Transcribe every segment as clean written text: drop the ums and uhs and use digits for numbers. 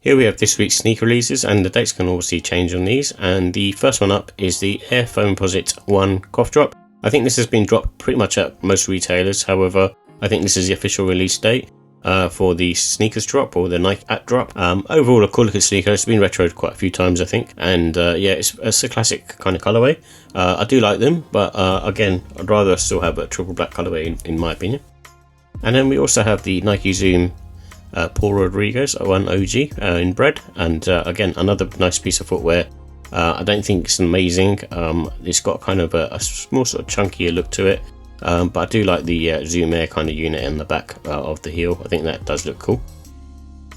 Here we have this week's sneaker releases, and the dates can obviously change on these. And the first one up is the Air Foamposite 1 cough drop. I think this has been dropped pretty much at most retailers. However, I think this is the official release date for the sneakers drop, or the Nike at drop. Overall, a cool looking sneaker. It's been retroed quite a few times, I think. And yeah, it's a classic kind of colorway. I do like them, but again, I'd rather still have a triple black colorway in my opinion. And then we also have the Nike Zoom Paul Rodriguez 1 OG in Bred, and again, another nice piece of footwear. I don't think it's amazing. It's got kind of a small sort of chunkier look to it, but I do like the Zoom Air kind of unit in the back of the heel. I think that does look cool.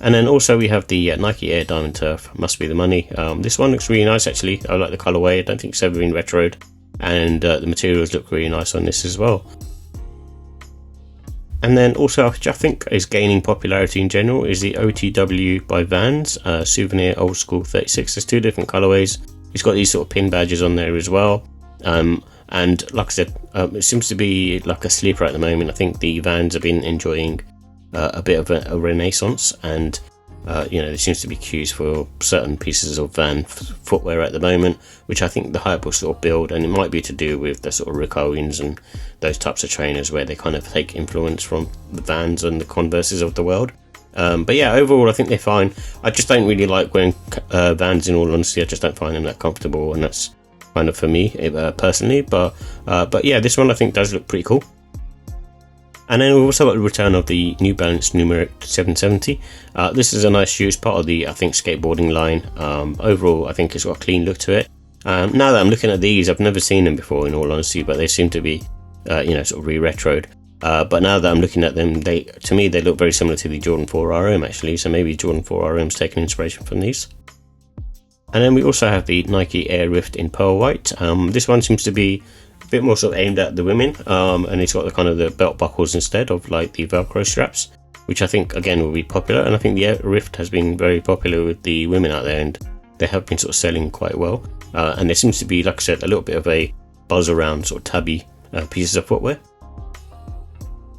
And then also we have the Nike Air Diamond Turf, must be the money. This one looks really nice actually. I like the colorway. I don't think it's ever been retroed, and the materials look really nice on this as well. And then also, which I think is gaining popularity in general, is the OTW by Vans Souvenir Old School 36. There's two different colorways. It's got these sort of pin badges on there as well. And like I said, it seems to be like a sleeper at the moment. I think the Vans have been enjoying a bit of a renaissance, and there seems to be queues for certain pieces of Van footwear at the moment, which I think the hype will sort of build, and it might be to do with the sort of Rick Owens and those types of trainers where they kind of take influence from the Vans and the Converses of the world. But yeah, overall I think they're fine. I just don't really like wearing Vans, in all honesty. I just don't find them that comfortable, and that's kind of for me personally. But yeah, this one I think does look pretty cool. And then we've also got the return of the New Balance Numeric 770. This is a nice shoe. It's part of the, I think, skateboarding line. Overall, I think it's got a clean look to it. Now that I'm looking at these, I've never seen them before, in all honesty, but they seem to be, sort of re-retroed. But now that I'm looking at them, to me, they look very similar to the Jordan 4 RM, actually. So maybe Jordan 4 RM's taken inspiration from these. And then we also have the Nike Air Rift in Pearl White. This one seems to be a bit more sort of aimed at the women, and it's got the kind of the belt buckles instead of like the Velcro straps, which I think again will be popular. And I think the Air Rift has been very popular with the women out there, and they have been sort of selling quite well. And there seems to be, like I said, a little bit of a buzz around sort of tabby pieces of footwear.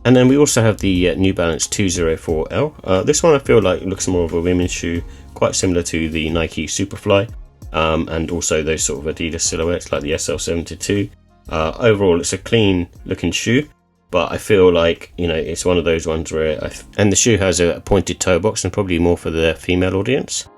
And then we also have the New Balance 204L. This one I feel like looks more of a women's shoe, quite similar to the Nike Superfly, and also those sort of Adidas silhouettes like the SL72. Overall, it's a clean looking shoe, but I feel like, it's one of those ones where and the shoe has a pointed toe box, and probably more for the female audience.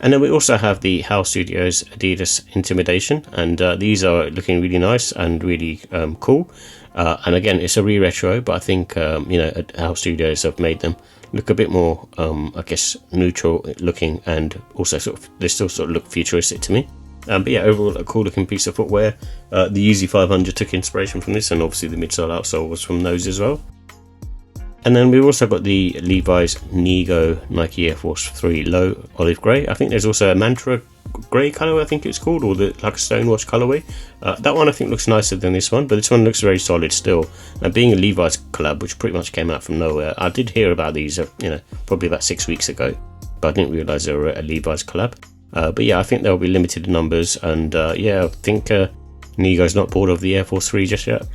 And then we also have the HAL Studios Adidas Intimidation, and these are looking really nice and really cool. And again, it's a re-retro, but I think HAL Studios have made them look a bit more, I guess, neutral looking, and also they still sort of look futuristic to me. But yeah, overall a cool looking piece of footwear. The Yeezy 500 took inspiration from this, and obviously the midsole outsole was from those as well. And then we've also got the Levi's Nigo Nike Air Force 3 Low Olive Grey. I think there's also a Mantra Grey colour, I think it's called, or like a stonewash colourway. That one I think looks nicer than this one, but this one looks very solid still. And being a Levi's collab, which pretty much came out from nowhere, I did hear about these probably about 6 weeks ago, but I didn't realise they were a Levi's collab. But yeah, I think they'll be limited in numbers, and yeah, I think Nigo's not bored of the Air Force 3 just yet.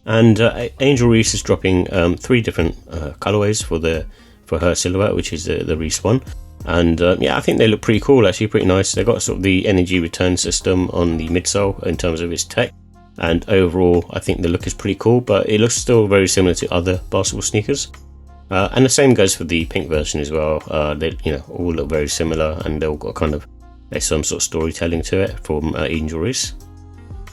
And Angel Reese is dropping 3 different colorways for her silhouette, which is the Reese one. And yeah, I think they look pretty cool, actually, pretty nice. They've got sort of the energy return system on the midsole in terms of its tech, and overall I think the look is pretty cool, but it looks still very similar to other basketball sneakers. And the same goes for the pink version as well. They all look very similar, and they've all got there's some sort of storytelling to it from Angel Reese.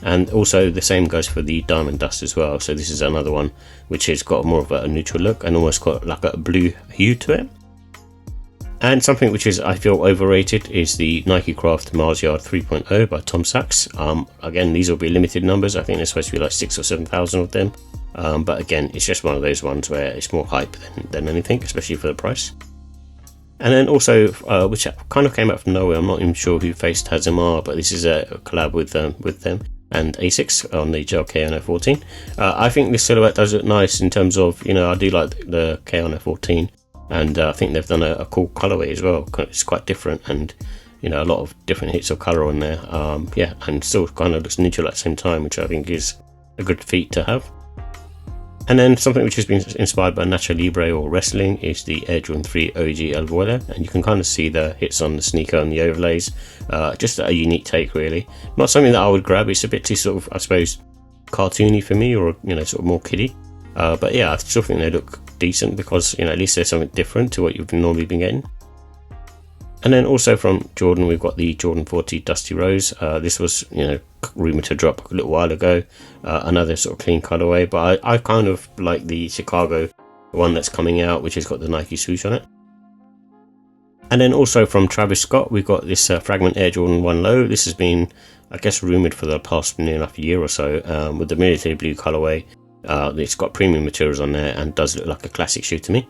And also the same goes for the Diamond Dust as well. So this is another one which has got more of a neutral look and almost got like a blue hue to it. And something which is, I feel, overrated is the Nike Craft Mars Yard 3.0 by Tom Sachs. Again, these will be limited numbers. I think there's supposed to be like 6,000 or 7,000 of them. But again, it's just one of those ones where it's more hype than anything, especially for the price. And then also, which kind of came out from nowhere, I'm not even sure who Facetasm are, but this is a collab with them and Asics on the gel Kayano 14. I think this silhouette does look nice in terms of, I do like the Kayano 14, and I think they've done a cool colorway as well. It's quite different, and a lot of different hits of color on there. Yeah, and still kind of looks neutral at the same time, which I think is a good feat to have. And then something which has been inspired by Nacho Libre or wrestling is the Air Jordan 3 OG El Vuelo, and you can kind of see the hits on the sneaker and the overlays. Just a unique take, really. Not something that I would grab. It's a bit too sort of, I suppose, cartoony for me, or sort of more kiddie. But yeah, I still think they look decent because at least there's something different to what you've normally been getting. And then also from Jordan, we've got the Jordan 40 Dusty Rose. This was, rumoured to drop a little while ago. Another sort of clean colorway, but I kind of like the Chicago one that's coming out, which has got the Nike swoosh on it. And then also from Travis Scott, we've got this Fragment Air Jordan 1 Low. This has been, I guess, rumoured for the past near enough year or so, with the military blue colorway. It's got premium materials on there and does look like a classic shoe to me.